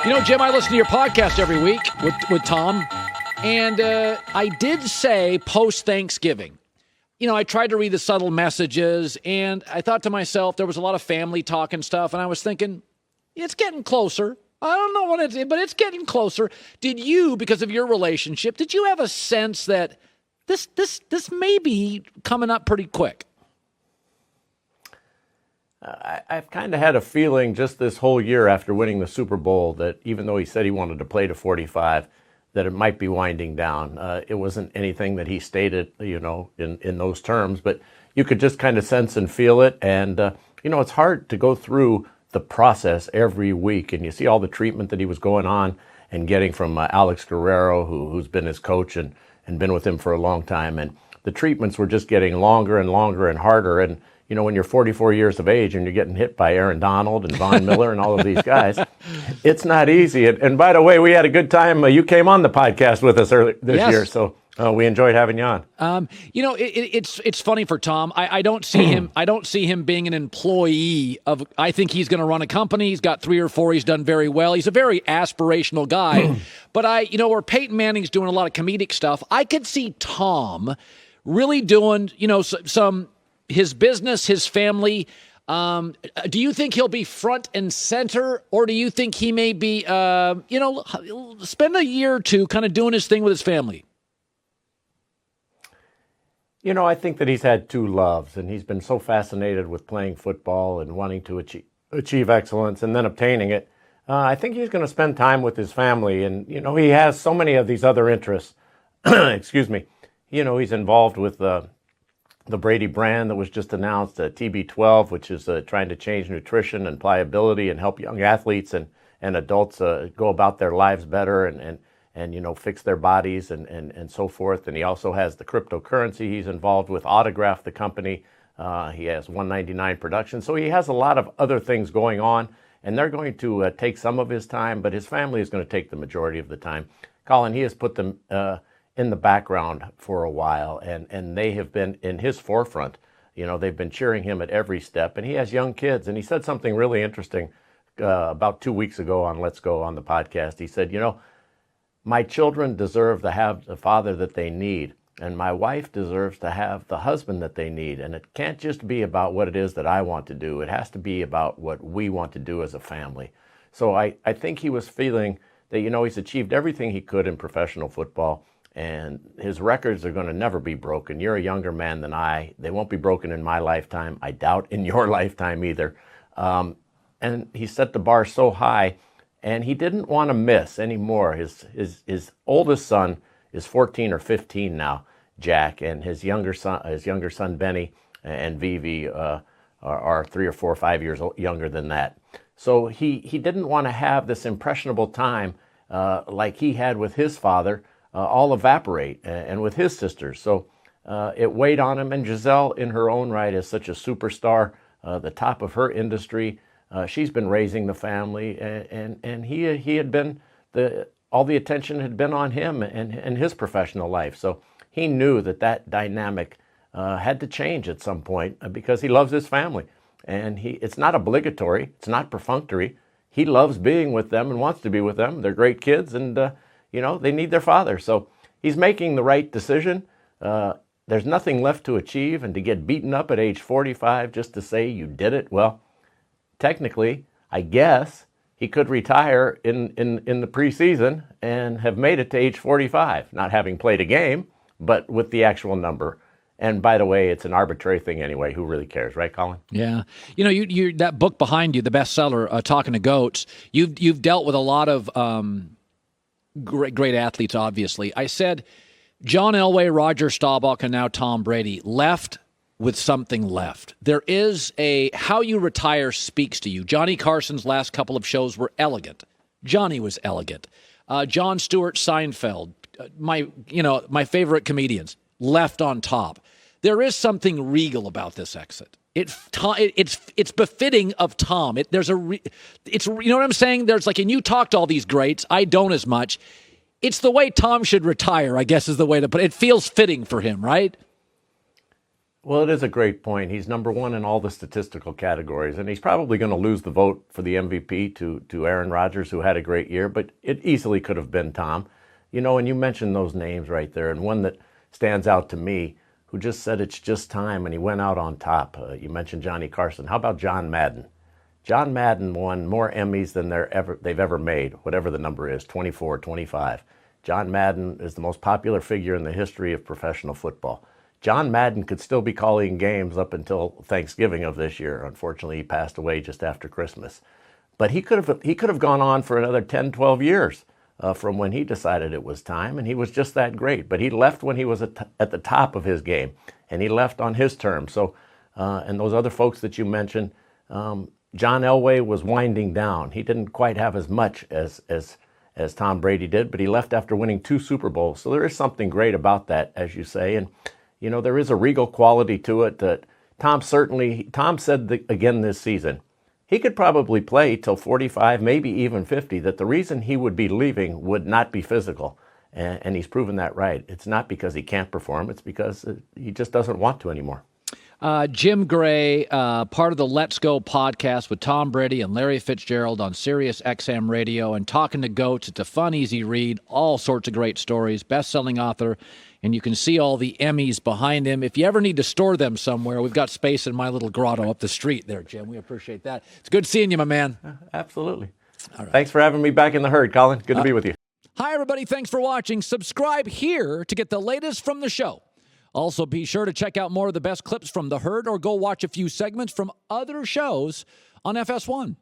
You know, Jim, I listen to your podcast every week with Tom, and I did say post-Thanksgiving. You know, I tried to read the subtle messages, and I thought to myself, there was a lot of family talk and stuff, and I was thinking, it's getting closer. I don't know what it is, but it's getting closer. Did you, because of your relationship, did you have a sense that this may be coming up pretty quick? I've kind of had a feeling just this whole year after winning the Super Bowl that even though he said he wanted to play to 45, that it might be winding down. It wasn't anything that he stated, in those terms, but you could just kind of sense and feel it. And, it's hard to go through the process every week. And you see all the treatment that he was going on and getting from Alex Guerrero, who's been his coach and been with him for a long time. And the treatments were just getting longer and longer and harder. And, when you're 44 years of age and you're getting hit by Aaron Donald and Von Miller and all of these guys, it's not easy. And by the way, we had a good time. You came on the podcast with us earlier this year, so we enjoyed having you on. It's funny for Tom. I don't see him. I don't see him being an employee of. I think he's going to run a company. He's got 3 or 4. He's done very well. He's a very aspirational guy. But where Peyton Manning's doing a lot of comedic stuff, I could see Tom really doing, some. His business, his family. Do you think he'll be front and center, or do you think he may be, spend a year or two kind of doing his thing with his family? I think that he's had 2 loves, and he's been so fascinated with playing football and wanting to achieve excellence and then obtaining it. I think he's going to spend time with his family, and, he has so many of these other interests. Excuse me. He's involved with the Brady brand that was just announced, TB12, which is trying to change nutrition and pliability and help young athletes and adults go about their lives better and fix their bodies and so forth. And he also has the cryptocurrency he's involved with, Autograph, the company. He has 199 Productions. So he has a lot of other things going on, and they're going to take some of his time, but his family is going to take the majority of the time. Colin, he has put them in the background for a while, and they have been in his forefront. They've been cheering him at every step, and he has young kids. And he said something really interesting about 2 weeks ago on Let's Go on the podcast. He said, my children deserve to have the father that they need, and my wife deserves to have the husband that they need. And it can't just be about what it is that I want to do. It has to be about what we want to do as a family. So I think he was feeling that, he's achieved everything he could in professional football, and his records are going to never be broken. You're a younger man than I. They won't be broken in my lifetime. I doubt in your lifetime either. And he set the bar so high, and he didn't want to miss anymore. His oldest son is 14 or 15 now, Jack, and his younger son Benny and Vivi are 3 or 4 or 5 years younger than that. So he didn't want to have this impressionable time like he had with his father all evaporate, and with his sisters. So it weighed on him. And Giselle, in her own right, is such a superstar, the top of her industry. She's been raising the family, and he had been all the attention had been on him and his professional life. So he knew that dynamic had to change at some point because he loves his family, and it's not obligatory, it's not perfunctory. He loves being with them and wants to be with them. They're great kids, and they need their father. So he's making the right decision. There's nothing left to achieve, and to get beaten up at age 45 just to say you did it, well, technically, I guess he could retire in the preseason and have made it to age 45, not having played a game, but with the actual number. And by the way, it's an arbitrary thing anyway. Who really cares, right, Colin? Yeah. You that book behind you, the bestseller, Talking to Goats, you've dealt with a lot of great athletes, obviously. I said John Elway, Roger Staubach, and now Tom Brady left with something left. There is how you retire speaks to you. Johnny Carson's last couple of shows were elegant. Johnny was elegant. Jon Stewart, Seinfeld, my favorite comedians, left on top. There is something regal about this exit. It's befitting of Tom. It's you know what I'm saying? There's and you talk to all these greats. I don't as much. It's the way Tom should retire, I guess, is the way to put it. It feels fitting for him, right? Well, it is a great point. He's number one in all the statistical categories, and he's probably going to lose the vote for the MVP to Aaron Rodgers, who had a great year, but it easily could have been Tom. You know, and you mentioned those names right there, and one that stands out to me, who just said it's just time, and he went out on top. You mentioned Johnny Carson. How about John Madden? John Madden won more Emmys than they've ever made, whatever the number is, 24, 25. John Madden is the most popular figure in the history of professional football. John Madden could still be calling games up until Thanksgiving of this year. Unfortunately, he passed away just after Christmas. But he could have gone on for another 10, 12 years from when he decided it was time, and he was just that great. But he left when he was at the top of his game, and he left on his terms. So, and those other folks that you mentioned, John Elway was winding down. He didn't quite have as much as Tom Brady did, but he left after winning 2 Super Bowls. So there is something great about that, as you say. And you know, there is a regal quality to it that Tom said again this season, he could probably play till 45, maybe even 50, that the reason he would be leaving would not be physical. And he's proven that right. It's not because he can't perform. It's because he just doesn't want to anymore. Jim Gray, part of the Let's Go podcast with Tom Brady and Larry Fitzgerald on Sirius XM Radio, and Talking to Goats. It's a fun, easy read, all sorts of great stories, best-selling author, and you can see all the Emmys behind him. If you ever need to store them somewhere, we've got space in my little grotto up the street there, Jim. We appreciate that. It's good seeing you, my man. Absolutely. All right. Thanks for having me back in the herd, Colin. Good to be with you. Hi, everybody. Thanks for watching. Subscribe here to get the latest from the show. Also, be sure to check out more of the best clips from The Herd or go watch a few segments from other shows on FS1.